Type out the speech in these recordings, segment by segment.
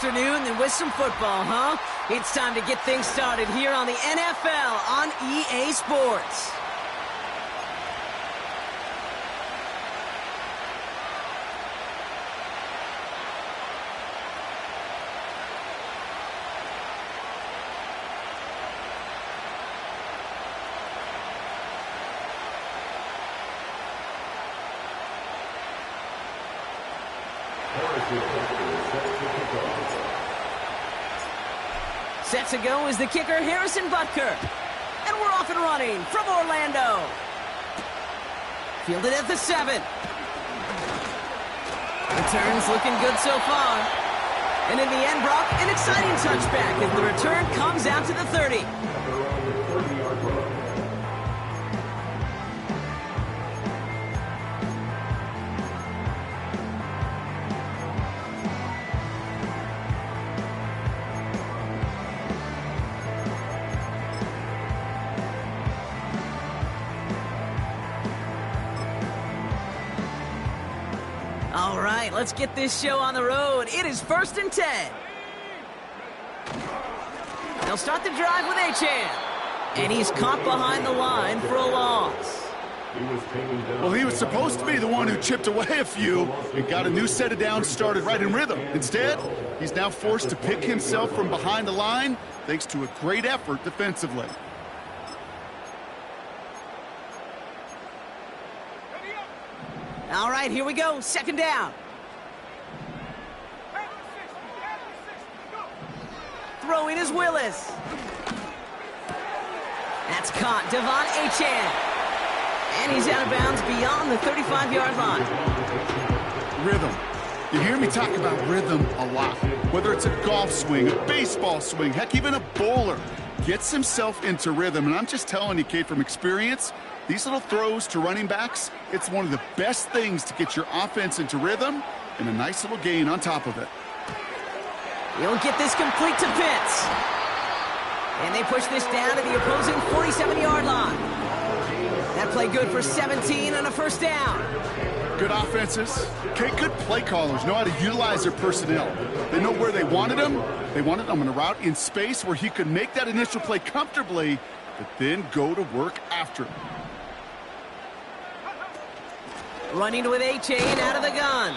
Afternoon and with some football, huh? It's time to get things started here on the NFL on EA Sports. Set to go is the kicker, Harrison Butker. And we're off and running from Orlando. Fielded at the 7. Return's looking good so far. And in the end, Brock, an exciting touchback as the return comes out to the 30. All right, let's get this show on the road. It is 1st and 10. They'll start the drive with Achane. And he's caught behind the line for a loss. Well, he was supposed to be the one who chipped away a few and got a new set of downs started right in rhythm. Instead, he's now forced to pick himself from behind the line thanks to a great effort defensively. All right, here we go. 2nd down. Throwing is Willis. That's caught. Devon Achane. And he's out of bounds beyond the 35-yard line. Rhythm. You hear me talk about rhythm a lot. Whether it's a golf swing, a baseball swing, heck, even a bowler gets himself into rhythm. And I'm just telling you, Kate, from experience, these little throws to running backs, it's one of the best things to get your offense into rhythm and a nice little gain on top of it. He'll get this complete to Pitts. And they push this down to the opposing 47-yard line. That play good for 17 and a 1st down. Good offenses. Okay, good play callers know how to utilize their personnel. They know where they wanted them. They wanted them on a route in space where he could make that initial play comfortably, but then go to work after it. Running with Achane out of the gun.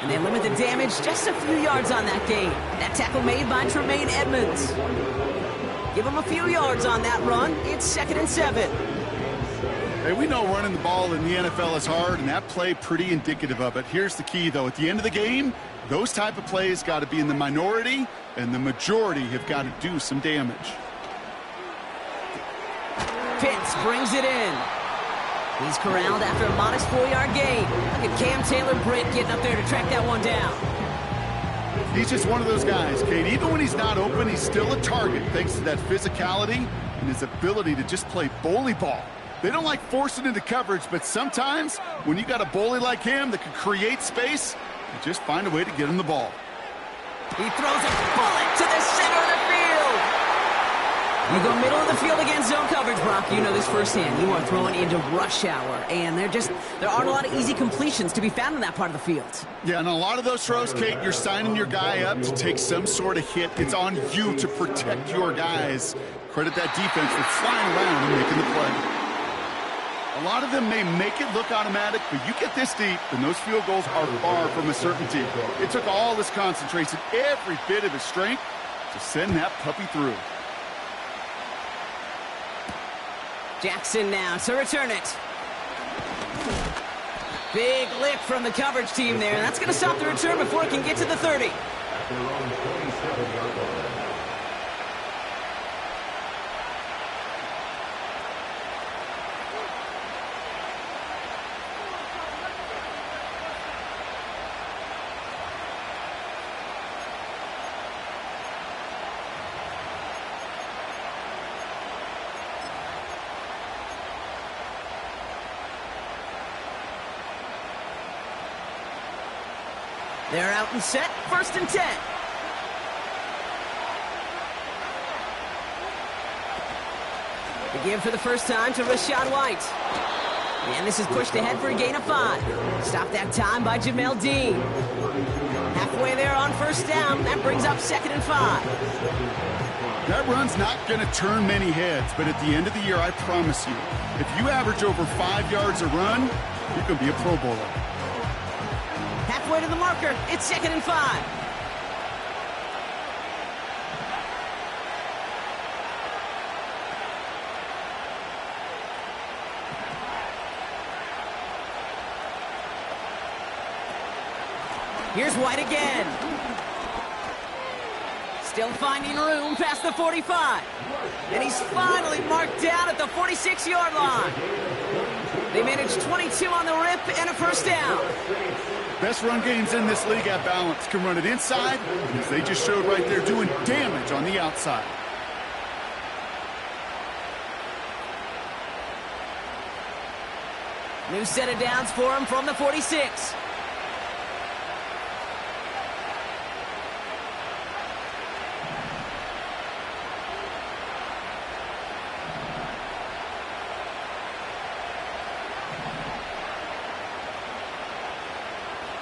And they limit the damage just a few yards on that gain. That tackle made by Tremaine Edmonds. Give him a few yards on that run. It's 2nd and 7. Hey, we know running the ball in the NFL is hard, and that play pretty indicative of it. Here's the key, though. At the end of the game, those type of plays got to be in the minority, and the majority have got to do some damage. Pitts brings it in. He's corralled after a modest 4-yard gain. Look at Cam Taylor-Britt getting up there to track that one down. He's just one of those guys, Kate. Even when he's not open, he's still a target thanks to that physicality and his ability to just play bully ball. They don't like forcing into coverage, but sometimes when you got a bully like him that can create space, you just find a way to get him the ball. He throws a bullet to the center of the field. You go middle of the field against zone coverage, Brock. You know this firsthand. You are throwing into rush hour, and there aren't a lot of easy completions to be found in that part of the field. Yeah, and a lot of those throws, Kate, you're signing your guy up to take some sort of hit. It's on you to protect your guys. Credit that defense for flying around and making the play. A lot of them may make it look automatic, but you get this deep, and those field goals are far from a certainty. It took all his concentration, every bit of his strength, to send that puppy through. Jackson now to return it. Big lift from the coverage team there. That's going to stop the return before it can get to the 30. They're out and set, 1st and 10. The give for the first time to Rachaad White. And this is pushed ahead for a gain of 5. Stopped that time by Jamel Dean. Halfway there on first down. That brings up 2nd and 5. That run's not going to turn many heads, but at the end of the year, I promise you, if you average over 5 yards a run, you can be a Pro Bowler. Halfway to the marker. It's 2nd and 5. Here's White again. Still finding room past the 45. And he's finally marked down at the 46-yard line. They managed 22 on the rip and a first down. Best run games in this league at balance. Can run it inside, because they just showed right there doing damage on the outside. New set of downs for him from the 46.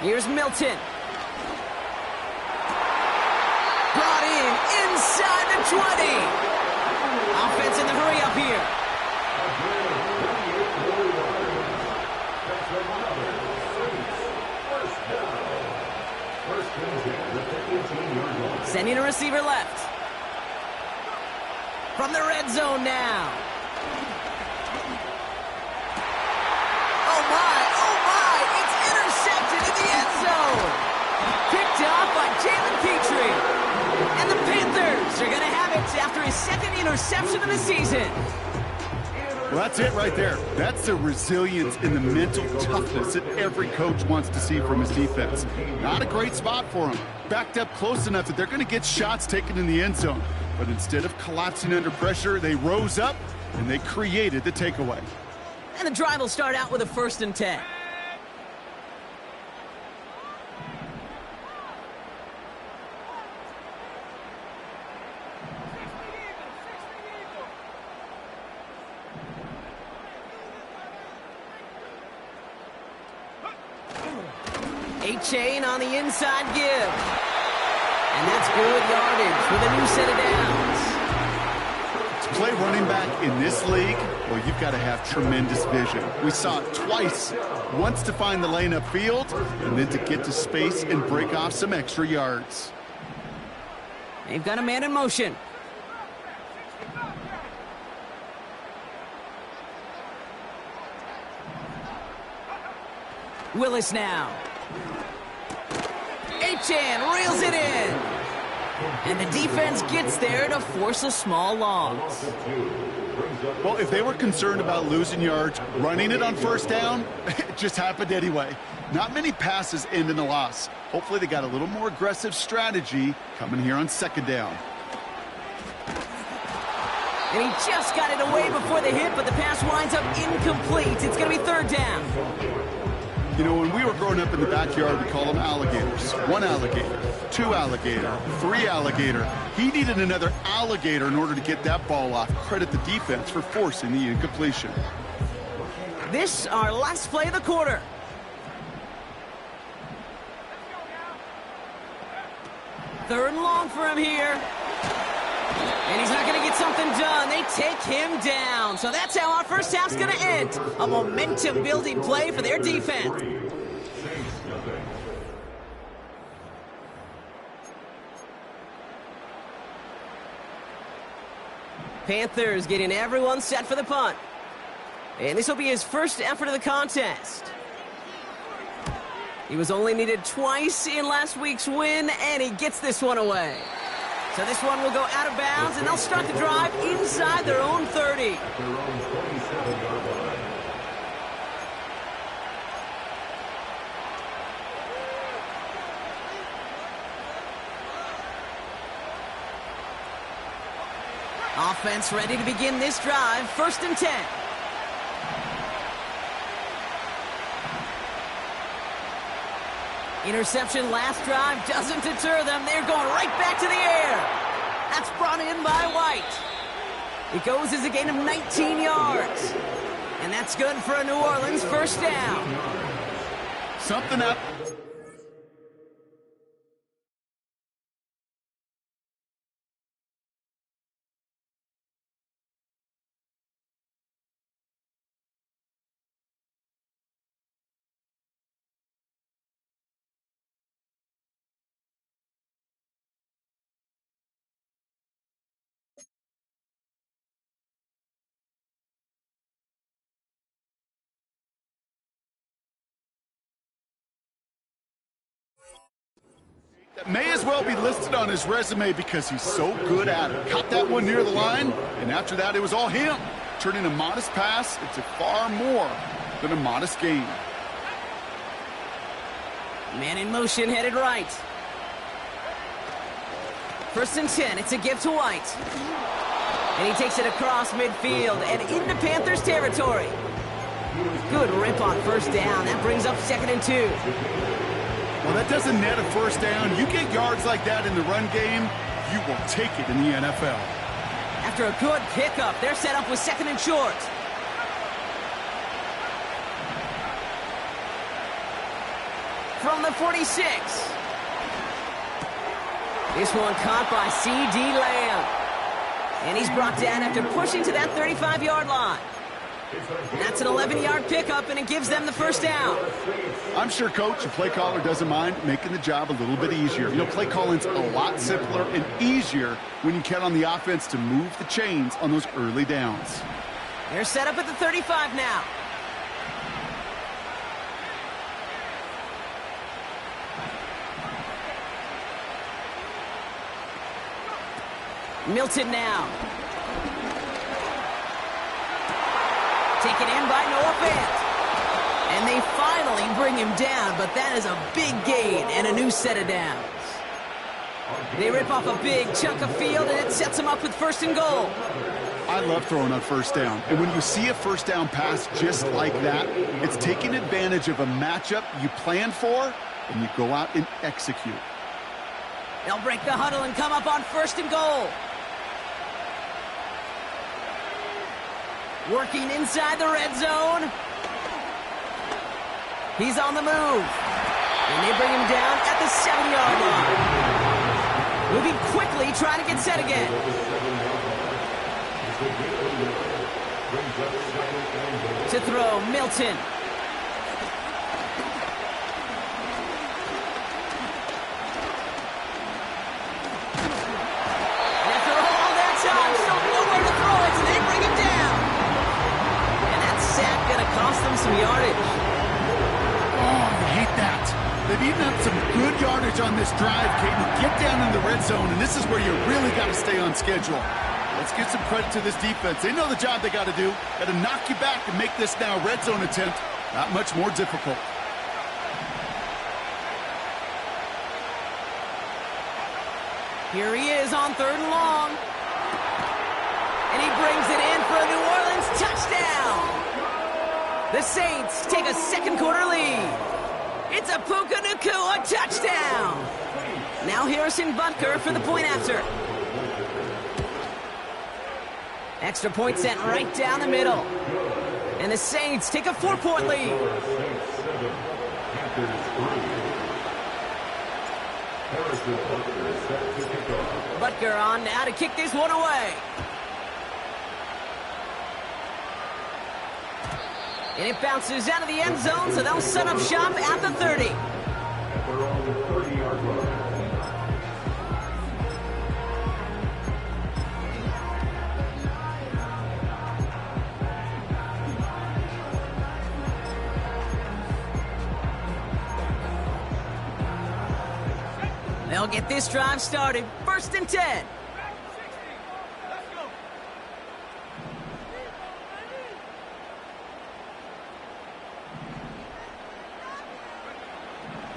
Here's Milton. Brought in inside the 20. Offense in the hurry up here. Sending a receiver left. From the red zone now. Oh my, it's intercepted in the end zone. Picked off by Jalen Petrie. And the Panthers are going to have it after his 2nd interception of the season. Well, that's it right there. That's the resilience and the mental toughness that every coach wants to see from his defense. Not a great spot for him. Backed up close enough that they're going to get shots taken in the end zone. But instead of collapsing under pressure, they rose up and they created the takeaway. And the drive will start out with a 1st and 10. A-chain on the inside give. And that's good yardage with a new set of downs. To play running back in this league, well, you've got to have tremendous vision. We saw it twice. Once to find the lane upfield, and then to get to space and break off some extra yards. They've got a man in motion. Willis now. Achan reels it in. And the defense gets there to force a small loss. Well, if they were concerned about losing yards, running it on first down, it just happened anyway. Not many passes end in a loss. Hopefully they got a little more aggressive strategy coming here on 2nd down. And he just got it away before the hit, but the pass winds up incomplete. It's going to be 3rd down. You know, when we were growing up in the backyard, we call them alligators. 1 alligator, 2 alligator, 3 alligator. He needed another alligator in order to get that ball off. Credit the defense for forcing the incompletion. This, our last play of the quarter. Third and long for him here. And he's not going to get something done. They take him down. So that's how our first half's going to end. A momentum-building play for their defense. Panthers getting everyone set for the punt. And this will be his first effort of the contest. He was only needed twice in last week's win, and he gets this one away. So this one will go out of bounds, and they'll start the drive inside their own 30. Offense ready to begin this drive. 1st and 10. Interception last drive doesn't deter them. They're going right back to the air. That's brought in by White. It goes as a gain of 19 yards. And that's good for a New Orleans first down. Something up. That may as well be listed on his resume because he's so good at it. Caught that one near the line, and after that, it was all him, turning a modest pass into far more than a modest gain. Man in motion, headed right. 1st and 10, it's a give to White. And he takes it across midfield and into Panthers territory. Good rip on 1st down. That brings up 2nd and 2. Well, that doesn't net a 1st down. You get yards like that in the run game, you will take it in the NFL. After a good pickup, they're set up with 2nd and short. From the 46. This one caught by C.D. Lamb. And he's brought down after pushing to that 35-yard line. That's an 11-yard pickup, and it gives them the 1st down. I'm sure coach and play caller doesn't mind making the job a little bit easier. You know, play calling's a lot simpler and easier when you count on the offense to move the chains on those early downs. They're set up at the 35 now. Milton now. Taken in by Noah Fant. And they finally bring him down, but that is a big gain and a new set of downs. They rip off a big chunk of field, and it sets them up with 1st and goal. I love throwing on 1st down. And when you see a 1st down pass just like that, it's taking advantage of a matchup you planned for, and you go out and execute. They'll break the huddle and come up on 1st and goal. Working inside the red zone. He's on the move. And they bring him down at the 7-yard line. Moving quickly, trying to get set again. To throw, Milton. And after all that time, still nowhere to throw it, and they bring him down. And that sack gonna cost them some yardage. Oh, I hate that. They've even had some good yardage on this drive, Caden. Get down in the red zone, and this is where you really got to stay on schedule. Let's give some credit to this defense. They know the job they got to do. Got to knock you back and make this now red zone attempt not much more difficult. Here he is on 3rd and long. And he brings it in for a New Orleans touchdown. The Saints take a 2nd quarter lead. It's a Puka Nacua touchdown. Now Harrison Butker for the point after. Extra point sent right down the middle. And the Saints take a 4-point lead. Butker on now to kick this one away. And it bounces out of the end zone, so they'll set up shop at the 30. They'll get this drive started. 1st and 10.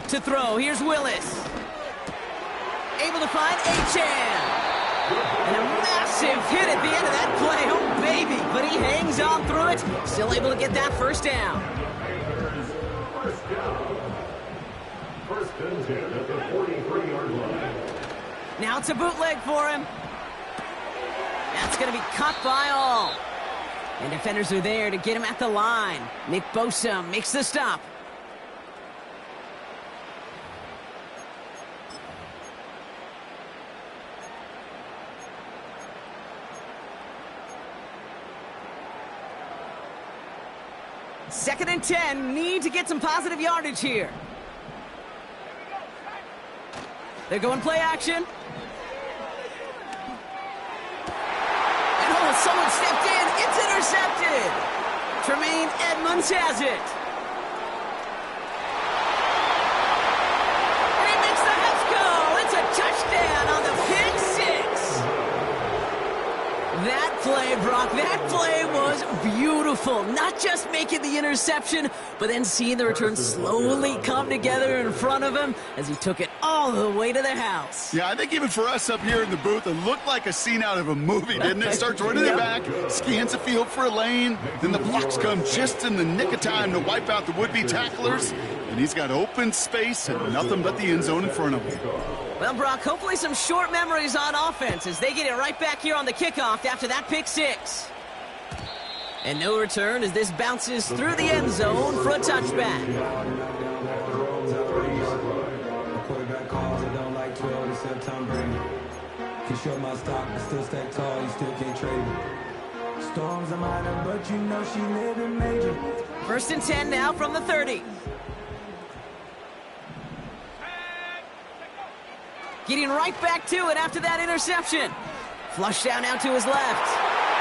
To throw, here's Willis. Able to find Achane. And a massive hit at the end of that play. Oh, baby. But he hangs on through it. Still able to get that 1st down. 1st and 10 at the 43-yard line. Now it's a bootleg for him. That's going to be caught by all. And defenders are there to get him at the line. Nick Bosa makes the stop. Second and 10, need to get some positive yardage here. They're going play action. And oh, someone stepped in. It's intercepted. Tremaine Edmonds has it. And he makes the catch go. Brock, that play was beautiful. Not just making the interception, but then seeing the return slowly come together in front of him as he took it all the way to the house. Yeah, I think even for us up here in the booth, it looked like a scene out of a movie, didn't it? Starts running it back, scans the field for a lane, then the blocks come just in the nick of time to wipe out the would-be tacklers, and he's got open space and nothing but the end zone in front of him. Well, Brock, hopefully some short memories on offense as they get it right back here on the kickoff after that pick six. And no return as this bounces through the end zone for a touchback. Quarterback calls, I don't like 12 except Tom Brady. Can show my stock, but still stack tall, you still can't trade me. Storms are minor, but you know she living major. 1st and 10 now from the 30. Getting right back to it after that interception. Flush down now to his left.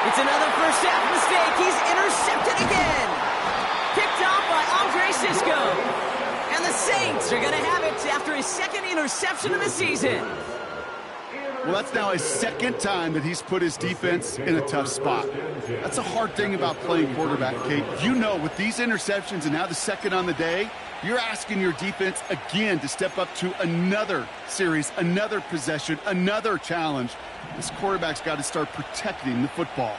It's another first half mistake. He's intercepted again. Picked off by Andre Sisco. And the Saints are going to have it after his second interception of the season. Well, that's now his second time that he's put his defense in a tough spot. That's a hard thing about playing quarterback, Kate. You know, with these interceptions and now the second on the day, you're asking your defense again to step up to another series, another possession, another challenge. This quarterback's got to start protecting the football.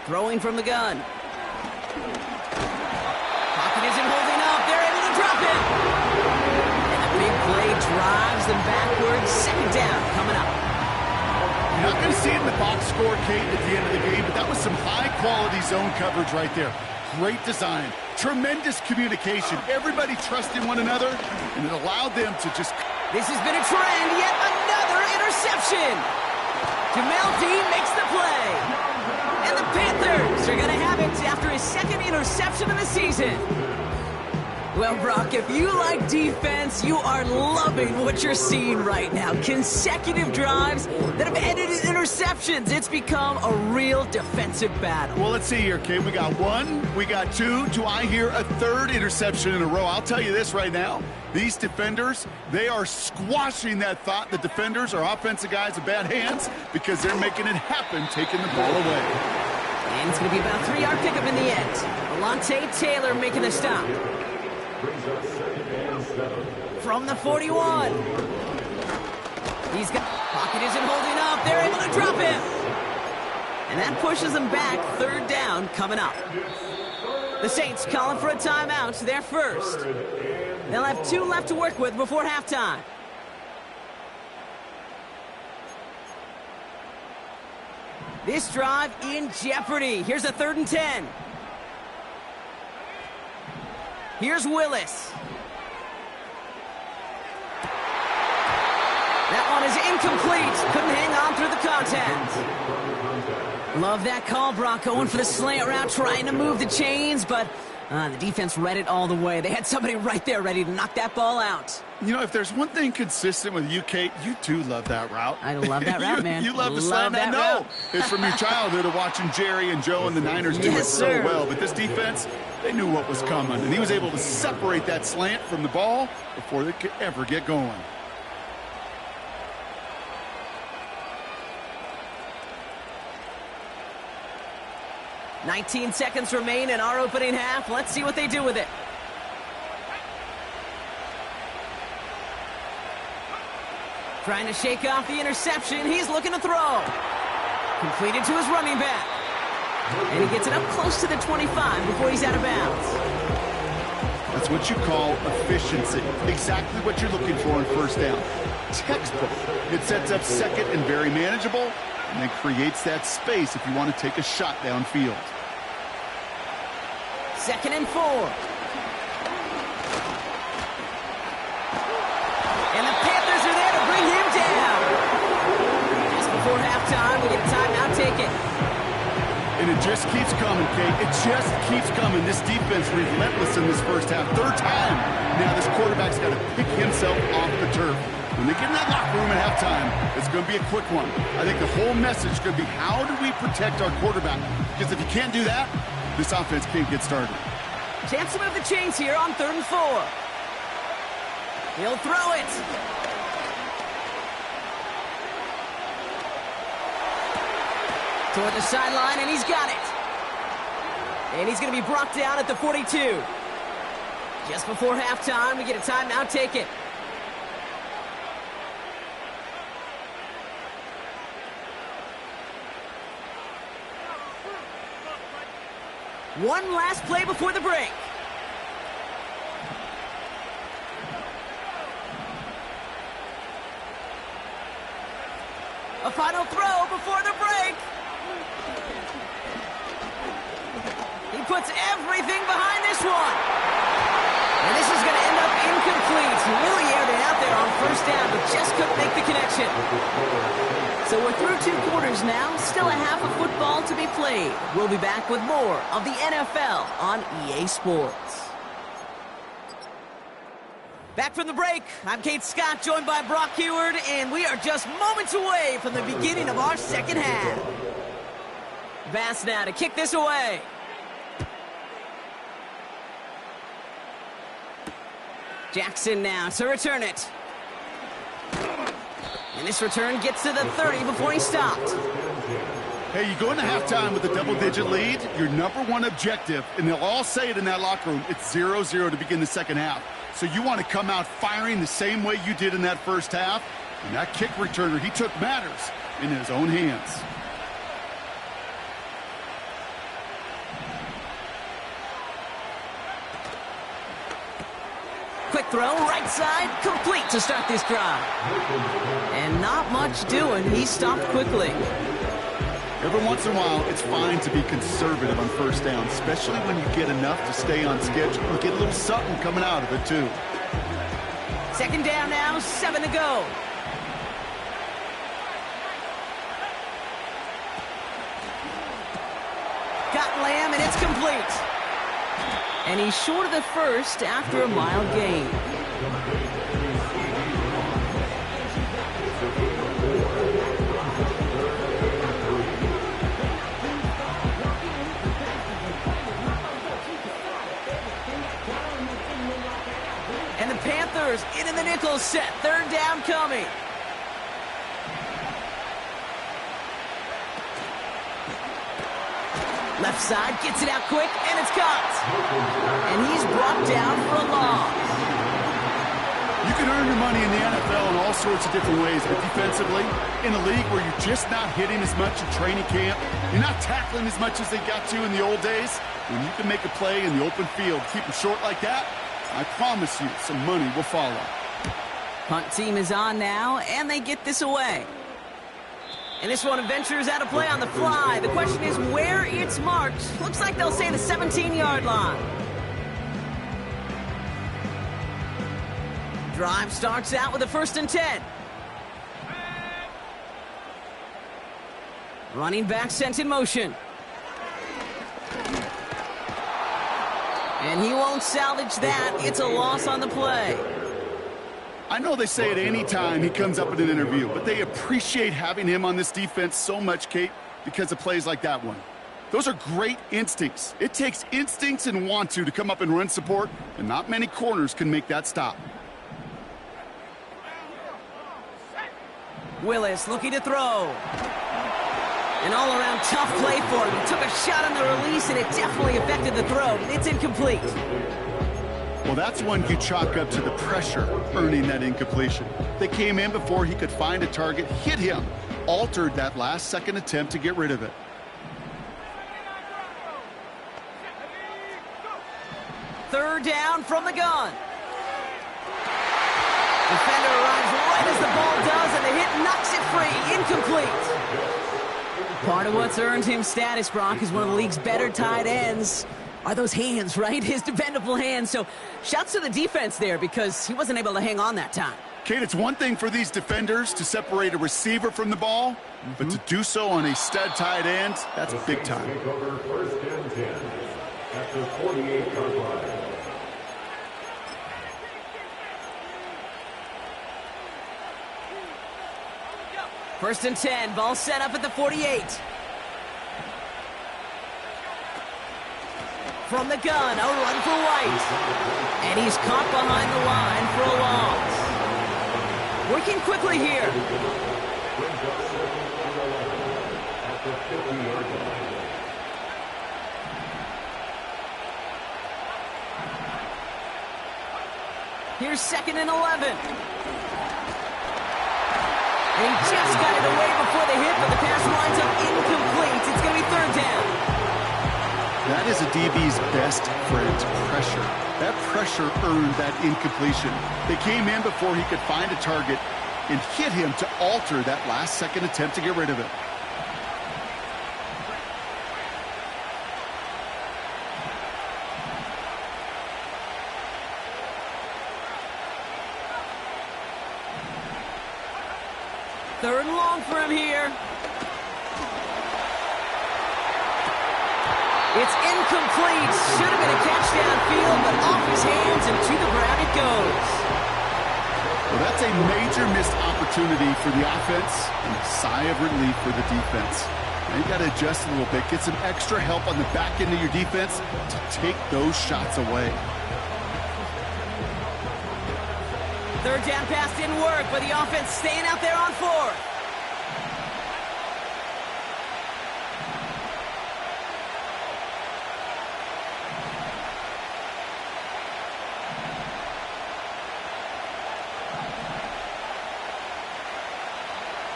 Throwing from the gun. Pocket isn't holding up. They're able to drop it. And the big play drives them backwards. Second down coming up. You're not going to see it in the box score, Kate, at the end of the game, but that was some high-quality zone coverage right there. Great design, tremendous communication, everybody trusting one another, and it allowed them to just... This has been a trend, yet another interception. Jamel Dean makes the play. And the Panthers are going to have it after his second interception of the season. Well, Brock, if you like defense, you are loving what you're seeing right now. Consecutive drives that have ended in interceptions. It's become a real defensive battle. Well, let's see here, Kate. We got one, we got two. Do I hear a third interception in a row? I'll tell you this right now. These defenders, they are squashing that thought. The defenders are offensive guys with bad hands because they're making it happen, taking the ball away. And it's going to be about a 3-yard pickup in the end. Alontae Taylor making the stop. From the 41. He's got... Pocket isn't holding up. They're able to drop him. And that pushes them back. 3rd down coming up. The Saints calling for a timeout. They're first. They'll have 2 left to work with before halftime. This drive in jeopardy. Here's a 3rd and 10. Here's Willis. That one is incomplete. Couldn't hang on through the contact. Love that call, Brock. Going for the slant route, trying to move the chains, but the defense read it all the way. They had somebody right there ready to knock that ball out. You know, if there's one thing consistent with you, Kate, you do love that route. I love that route, man. You love the slant. I know. It's from your childhood of watching Jerry and Joe and the Niners do it so well. But this defense, they knew what was coming, and he was able to separate that slant from the ball before they could ever get going. "19 seconds remain in our opening half. Let's see what they do with it. Trying to shake off the interception. He's looking to throw. Completed to his running back. And he gets it up close to the 25 before he's out of bounds. That's what you call efficiency. Exactly what you're looking for on 1st down. Textbook. It sets up 2nd and very manageable, and then creates that space if you want to take a shot downfield. 2nd and 4. And the Panthers are there to bring him down. Just before halftime, we get a timeout taken. And it just keeps coming, Kate. It just keeps coming. This defense relentless in this 1st half. 3rd time. Now this quarterback's got to pick himself off the turf. When they get in that locker room at halftime, it's going to be a quick one. I think the whole message is going to be, how do we protect our quarterback? Because if you can't do that, this offense can't get started. Chance to move the chains here on 3rd and 4. He'll throw it. Toward the sideline, and he's got it. And he's going to be brought down at the 42. Just before halftime, we get a timeout taken. One last play before the break. A final throw before the break. He puts everything behind this one. And this is going to end up incomplete. He really aired it out there on first down, but just couldn't make the connection. So we're through 2 quarters now. Still a half of football to be played. We'll be back with more of the NFL on EA Sports. Back from the break, I'm Kate Scott, joined by Brock Heward, and we are just moments away from the beginning of our second half. Bass now to kick this away. Jackson now to return it. And this return gets to the 30 before he stopped. Hey, you go into halftime with a double-digit lead, your number one objective, and they'll all say it in that locker room, it's 0-0 to begin the second half. So you want to come out firing the same way you did in that first half. And that kick returner, he took matters in his own hands. Quick throw, right side, complete to start this drive. And not much doing. He stopped quickly. Every once in a while, it's fine to be conservative on first down, especially when you get enough to stay on schedule and get a little something coming out of it, too. Second down now, 7 to go. Got Lamb, and it's complete. And he's short of the first after a mild gain. And the Panthers into the nickel set. Third down coming. Left side, gets it out quick, and it's caught. And he's brought down for a loss. You can earn your money in the NFL in all sorts of different ways, but defensively, in a league where you're just not hitting as much in training camp, you're not tackling as much as they got to in the old days, when you can make a play in the open field, keep them short like that, I promise you some money will follow. Punt team is on now, and they get this away. And this one ventures out of play on the fly. The question is where it's marked. Looks like they'll say the 17-yard line. Drive starts out with a 1st and 10. Running back sent in motion. And he won't salvage that. It's a loss on the play. I know they say it any time he comes up in an interview, but they appreciate having him on this defense so much, Kate, because of plays like that one. Those are great instincts. It takes instincts and want to come up and run support, and not many corners can make that stop. Willis looking to throw. An all-around tough play for him. He took a shot on the release, and it definitely affected the throw. It's incomplete. Well, that's one you chalk up to the pressure earning that incompletion. They came in before he could find a target, hit him, altered that last-second attempt to get rid of it. Third down from the gun. Defender arrives right as the ball does, and the hit knocks it free. Incomplete. Part of what's earned him status, Brock, is one of the league's better tight ends. Are those hands, right? His dependable hands. So shouts to the defense there because he wasn't able to hang on that time. Kate, it's one thing for these defenders to separate a receiver from the ball, but to do so on a stud tight end, that's big time. First and 10 at the 48-yard line. First and 10, ball set up at the 48. From the gun, a run for White. And he's caught behind the line for a loss. Working quickly here. the 50-yard line. Here's 2nd and 11. And he just got it away before the hit, but the pass winds up incomplete. It's going to be 3rd down. That is a DB's best friend, pressure. That pressure earned that incompletion. They came in before he could find a target and hit him to alter that last-second attempt to get rid of it. Third and long for him here. It's incomplete. Should have been a catch downfield, but off his hands and to the ground it goes. Well, that's a major missed opportunity for the offense and a sigh of relief for the defense. Now you got to adjust a little bit, get some extra help on the back end of your defense to take those shots away. 3rd down pass didn't work, but the offense staying out there on 4th.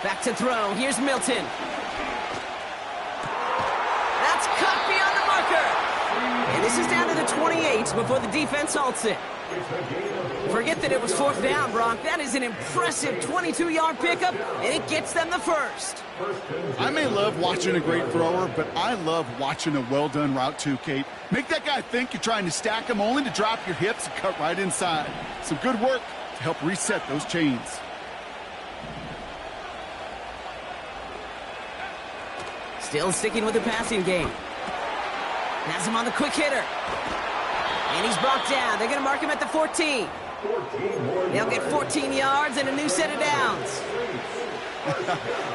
Back to throw. Here's Milton. That's cut beyond the marker. And this is down to the 28 before the defense halts it. Forget that it was 4th down, Brock. That is an impressive 22-yard pickup, and it gets them the first. I may love watching a great thrower, but I love watching a well-done route too, Kate. Make that guy think you're trying to stack him only to drop your hips and cut right inside. Some good work to help reset those chains. Still sticking with the passing game. Has him on the quick hitter. And he's brought down. They're going to mark him at the 14. They'll get 14 yards and a new set of downs.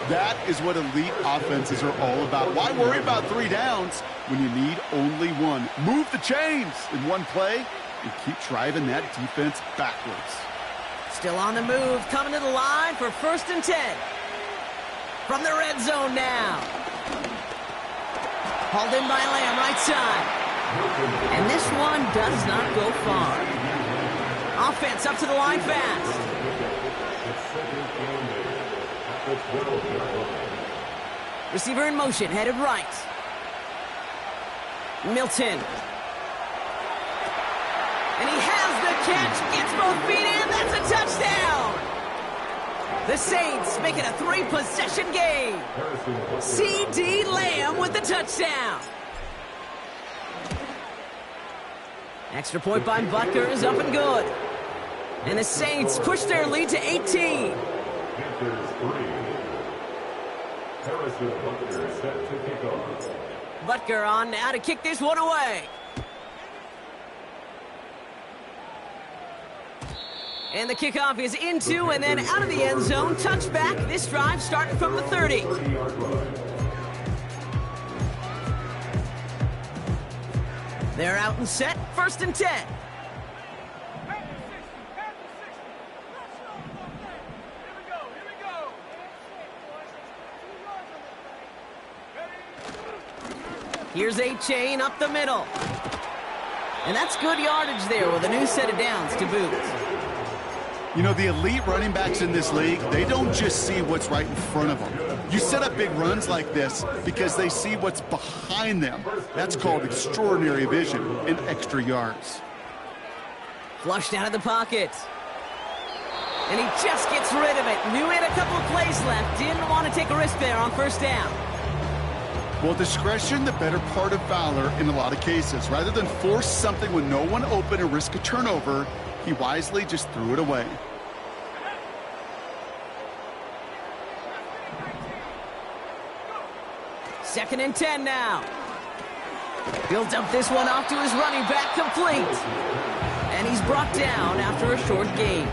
That is what elite offenses are all about. Why worry about 3 downs when you need only 1? Move the chains in one play and keep driving that defense backwards. Still on the move, coming to the line for 1st and 10. From the red zone now. Hauled in by Lamb, right side. And this one does not go far. Offense up to the line fast. Receiver in motion, headed right. Milton. And he has the catch, gets both feet in, that's a touchdown! The Saints make it a 3-possession game. C.D. Lamb with the touchdown. Extra point by Butker is up and good. And the Saints push their lead to 18. Panthers 3. Harrison Butker set to kick off. Butker on now to kick this one away. And the kickoff is into and then out of the end zone. Touchback. This drive starting from the 30. They're out and set. 1st and 10. Here's a chain up the middle. And that's good yardage there with a new set of downs to boot. You know, the elite running backs in this league, they don't just see what's right in front of them. You set up big runs like this because they see what's behind them. That's called extraordinary vision and extra yards. Flushed out of the pocket. And he just gets rid of it. Knew he had a couple of plays left. Didn't want to take a risk there on 1st down. Well, discretion, the better part of valor in a lot of cases. Rather than force something with no one open and risk a turnover, he wisely just threw it away. Second and 10 now. Builds up this one off to his running back, complete. And he's brought down after a short gain.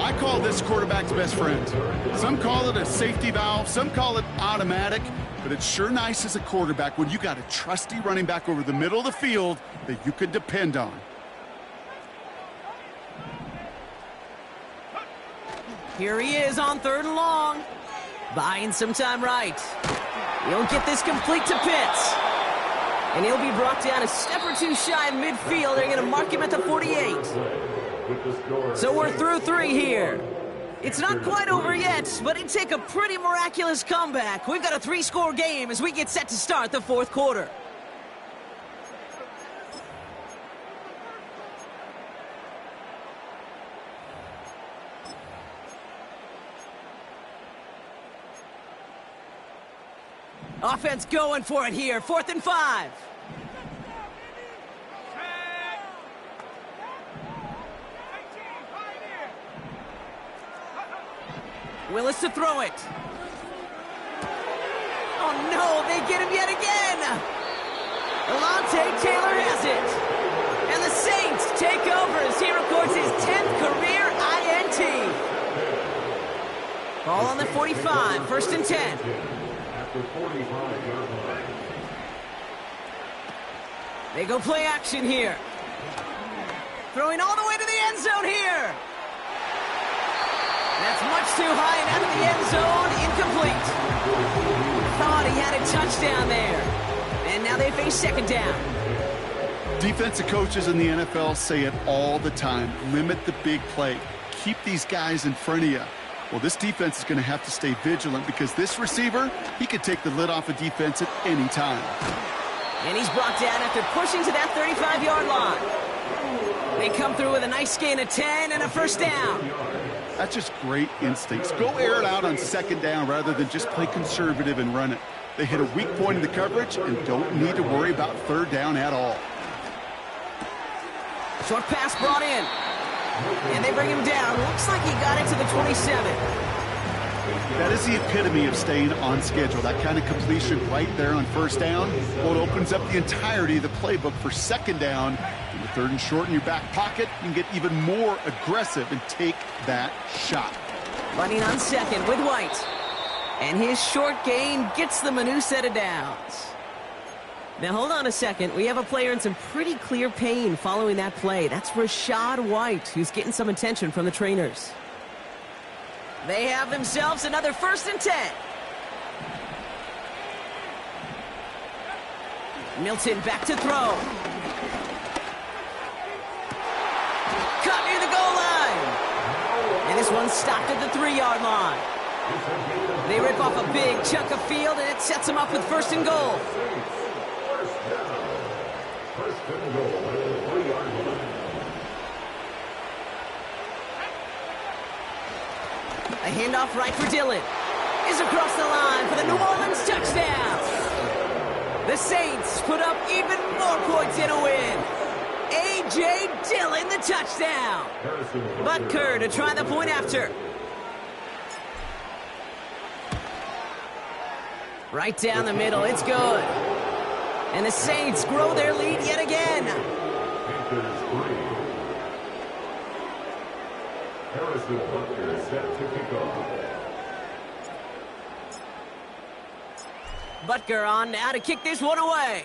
I call this quarterback's best friend. Some call it a safety valve, some call it automatic, but it's sure nice as a quarterback when you got a trusty running back over the middle of the field that you can depend on. Here he is on 3rd and long. Buying some time right. He'll get this complete to Pitts. And he'll be brought down a step or two shy of midfield. They're going to mark him at the 48. So we're through 3 here. It's not quite over yet, but it'd take a pretty miraculous comeback. We've got a 3-score game as we get set to start the 4th quarter. Offense going for it here. 4th and 5. Willis to throw it. Oh no, they get him yet again. Alontae Taylor has it. And the Saints take over as he records his 10th career INT. Ball on the 45, 1st and 10. They go play action here. Throwing all the way to the end zone here. That's much too high and out of the end zone. Incomplete. Thought he had a touchdown there. And now they face 2nd down. Defensive coaches in the NFL say it all the time. Limit the big play. Keep these guys in front of you. Well, this defense is going to have to stay vigilant because this receiver, he could take the lid off a defense at any time. And he's brought down after pushing to that 35-yard line. They come through with a nice gain of 10 and a 1st down. That's just great instincts. Go air it out on 2nd down rather than just play conservative and run it. They hit a weak point in the coverage and don't need to worry about 3rd down at all. Short pass brought in. And they bring him down. Looks like he got it to the 27. That is the epitome of staying on schedule. That kind of completion right there on 1st down. Well, it opens up the entirety of the playbook for 2nd down. In the 3rd and short in your back pocket, you can get even more aggressive and take that shot. Running on 2nd with White. And his short gain gets them a new set of downs. Now, hold on a second. We have a player in some pretty clear pain following that play. That's Rachaad White, who's getting some attention from the trainers. They have themselves another 1st and 10. Milton back to throw. Cut near the goal line. And this one's stopped at the 3-yard line. They rip off a big chunk of field, and it sets them up with 1st and goal. A handoff right for Dillon. Is across the line for the New Orleans touchdown. The Saints put up even more points in a win. A.J. Dillon, the touchdown. Butker to try the point after. Right down the middle, it's good. And the Saints grow their lead yet again. Harrison Butker set to kick off. Butker on now to kick this one away.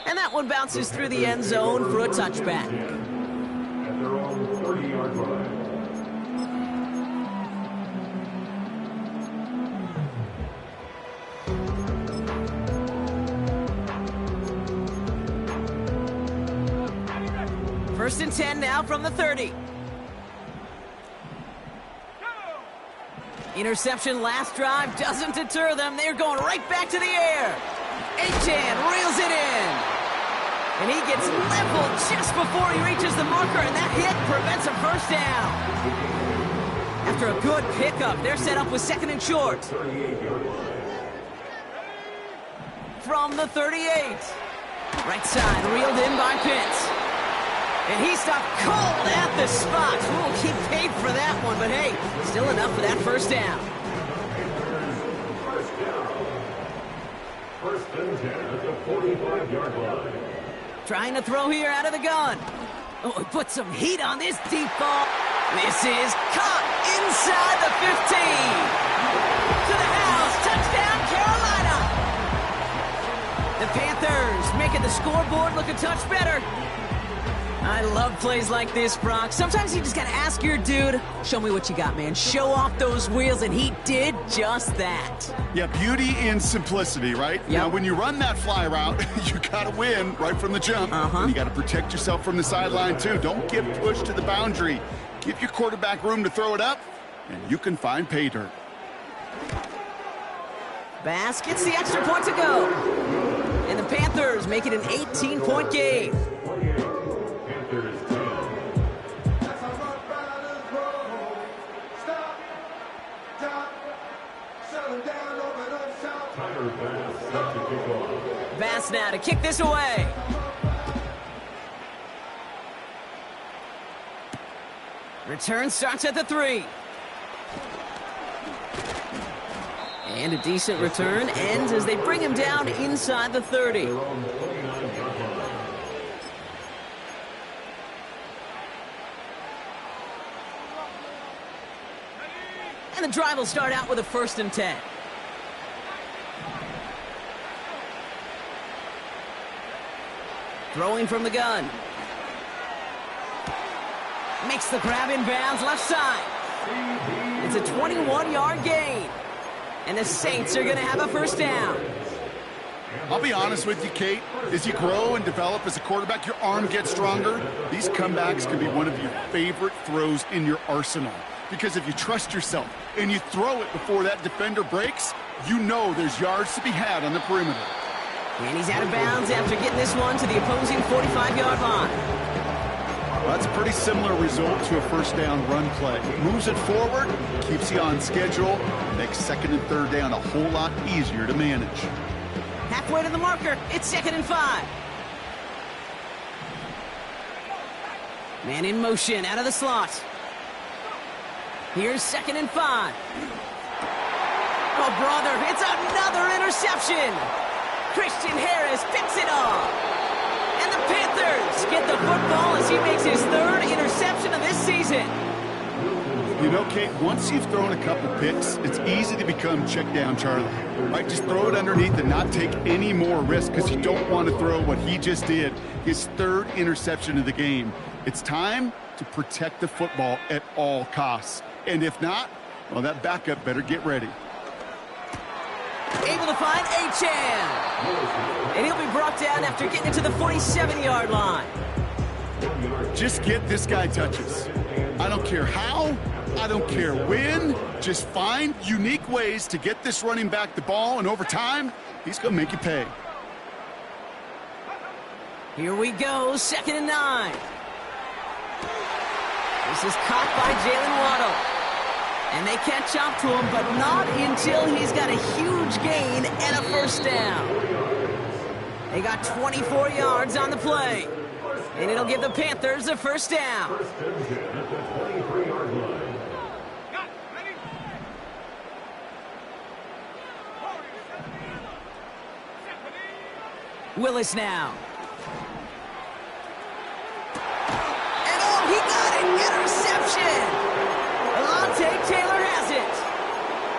And that one bounces through the end zone for a touchback. At their own 30-yard line. First and 10 now from the 30. Interception last drive doesn't deter them. They're going right back to the air. Achane reels it in. And he gets leveled just before he reaches the marker, and that hit prevents a 1st down. After a good pickup, they're set up with 2nd and short. From the 38. Right side, reeled in by Pitts. And he stopped cold at the spot. We'll keep paid for that one, but hey, still enough for that 1st down. First and 10 at the 45-yard line. Trying to throw here out of the gun. Oh, he put some heat on this deep ball. This is caught inside the 15. To the house. Touchdown, Carolina. The Panthers making the scoreboard look a touch better. I love plays like this, Brock. Sometimes you just gotta ask your dude, show me what you got, man. Show off those wheels, and he did just that. Yeah, beauty in simplicity, right? Yep. Now, when you run that fly route, you gotta win right from the jump. And you gotta protect yourself from the sideline, too. Don't get pushed to the boundary. Give your quarterback room to throw it up, and you can find pay dirt. Bass gets the extra point to go. And the Panthers make it an 18-point game. Panthers 10. Tyler Bass set to kick off. Bass now to kick this away. Return starts at the 3. And a decent return ends as they bring him down inside the 30. Their own 29-yard line. And the drive will start out with a 1st and 10. Throwing from the gun. Makes the grab in bounds left side. It's a 21-yard gain. And the Saints are going to have a 1st down. I'll be honest with you, Kate. As you grow and develop as a quarterback, your arm gets stronger. These comebacks can be one of your favorite throws in your arsenal. Because if you trust yourself and you throw it before that defender breaks, you know there's yards to be had on the perimeter. And he's out of bounds after getting this one to the opposing 45-yard line. That's a pretty similar result to a 1st down run play. Moves it forward, keeps you on schedule, makes 2nd and 3rd down a whole lot easier to manage. Halfway to the marker, it's 2nd and 5. Man in motion, out of the slot. Here's 2nd and 5. Oh, brother, it's another interception. Christian Harris picks it off. And the Panthers get the football as he makes his 3rd interception of this season. You know, Kate, once you've thrown a couple picks, it's easy to become check down Charlie. Right? Just throw it underneath and not take any more risk because you don't want to throw what he just did, his 3rd interception of the game. It's time to protect the football at all costs. And if not, well, that backup better get ready. Able to find Achane. And he'll be brought down after getting it to the 47-yard line. Just get this guy touches. I don't care how, I don't care when. Just find unique ways to get this running back the ball, and over time, he's going to make you pay. Here we go, 2nd and 9. This is caught by Jalen Waddle. And they catch up to him, but not until he's got a huge gain and a 1st down. They got 24 yards on the play. And it'll give the Panthers a 1st down. Willis now. And oh, he got an interception! Alontae Taylor has it.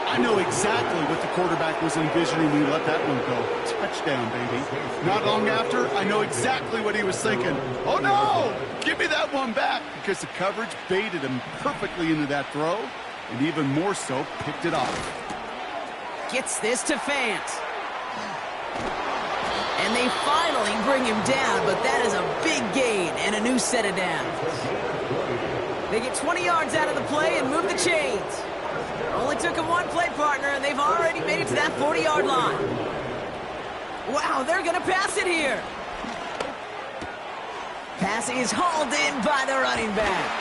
I know exactly what the quarterback was envisioning when he let that one go. Touchdown, baby. Not long after, I know exactly what he was thinking. Oh, no! Give me that one back! Because the coverage baited him perfectly into that throw, and even more so, picked it off. Gets this to Fant. And they finally bring him down, but that is a big gain and a new set of downs. They get 20 yards out of the play and move the chains. Only took him one play, partner, and they've already made it to that 40-yard line. Wow, they're going to pass it here. Pass is hauled in by the running back.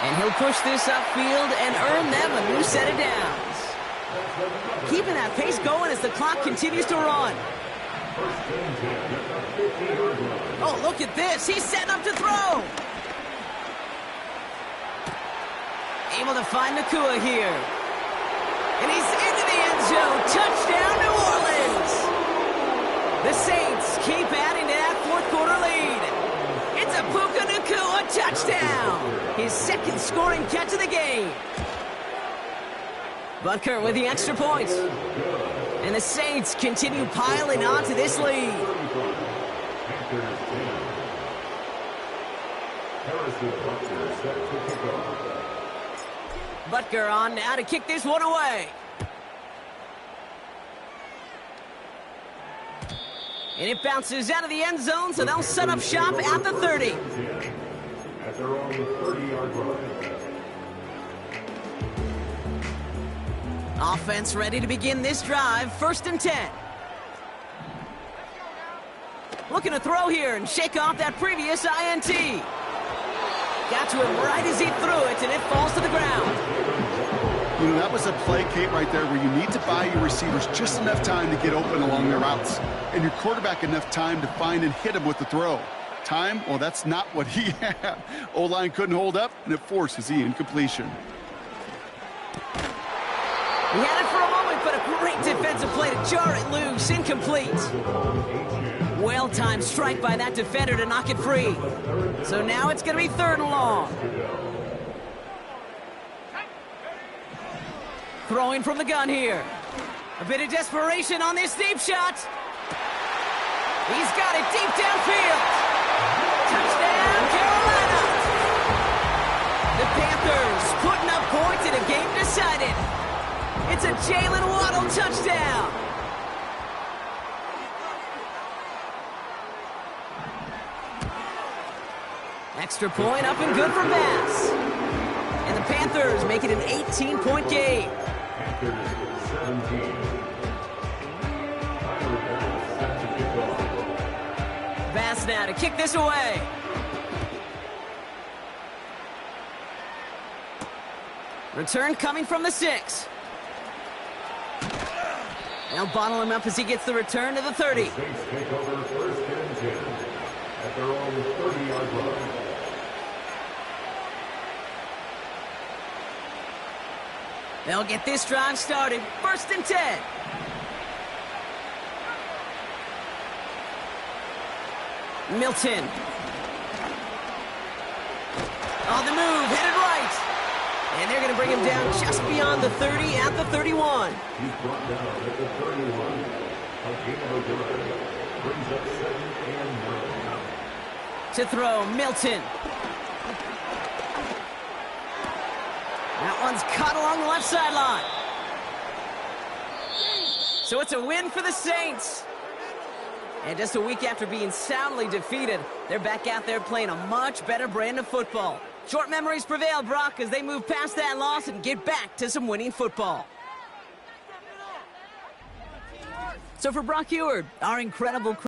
And he'll push this upfield and earn them a new set of downs. Keeping that pace going as the clock continues to run. Oh, look at this. He's setting up to throw. Able to find Nakua here. And he's into the end zone. Touchdown, New Orleans. The Saints keep adding to that 4th quarter lead. It's a Puka Nakua touchdown. His 2nd scoring catch of the game. Butker with the extra points. And the Saints continue piling on to this lead. Harrison Butker set to kick off. Butker on now to kick this one away. And it bounces out of the end zone, so they'll set up shop at the 30. At their own 30-yard line. Offense ready to begin this drive, 1st and 10. Looking to throw here and shake off that previous INT. Got to him right as he threw it, and it falls to the ground. You know, that was a play, Kate, right there, where you need to buy your receivers just enough time to get open along their routes, and your quarterback enough time to find and hit him with the throw. Time? Well, that's not what he had. O-line couldn't hold up, and it forces the incompletion. He had it for a moment, but a great defensive play to jar it loose. Incomplete. Well-timed strike by that defender to knock it free. So now it's going to be 3rd and long. Throwing from the gun here. A bit of desperation on this deep shot. He's got it deep downfield. Touchdown, Carolina. The Panthers putting up points in a game decided. It's a Jalen Waddle touchdown. Extra point up and good for Bass. And the Panthers make it an 18-point game. Panthers 17. Tyler Bass set to kick off. Bass now to kick this away. Return coming from the 6. They'll bottle him up as he gets the return to the 30. The Saints take over 1st and 10 at their own 30-yard line. They'll get this drive started. 1st and 10. Milton. On the move, headed right. And they're going to bring him down just beyond the 30 at the 31. He's brought down at the 31. A game of a drive brings up 2nd and 9. To throw, Milton. That one's caught along the left sideline. So it's a win for the Saints. And just a week after being soundly defeated, they're back out there playing a much better brand of football. Short memories prevail, Brock, as they move past that loss and get back to some winning football. So for Brock Eward, our incredible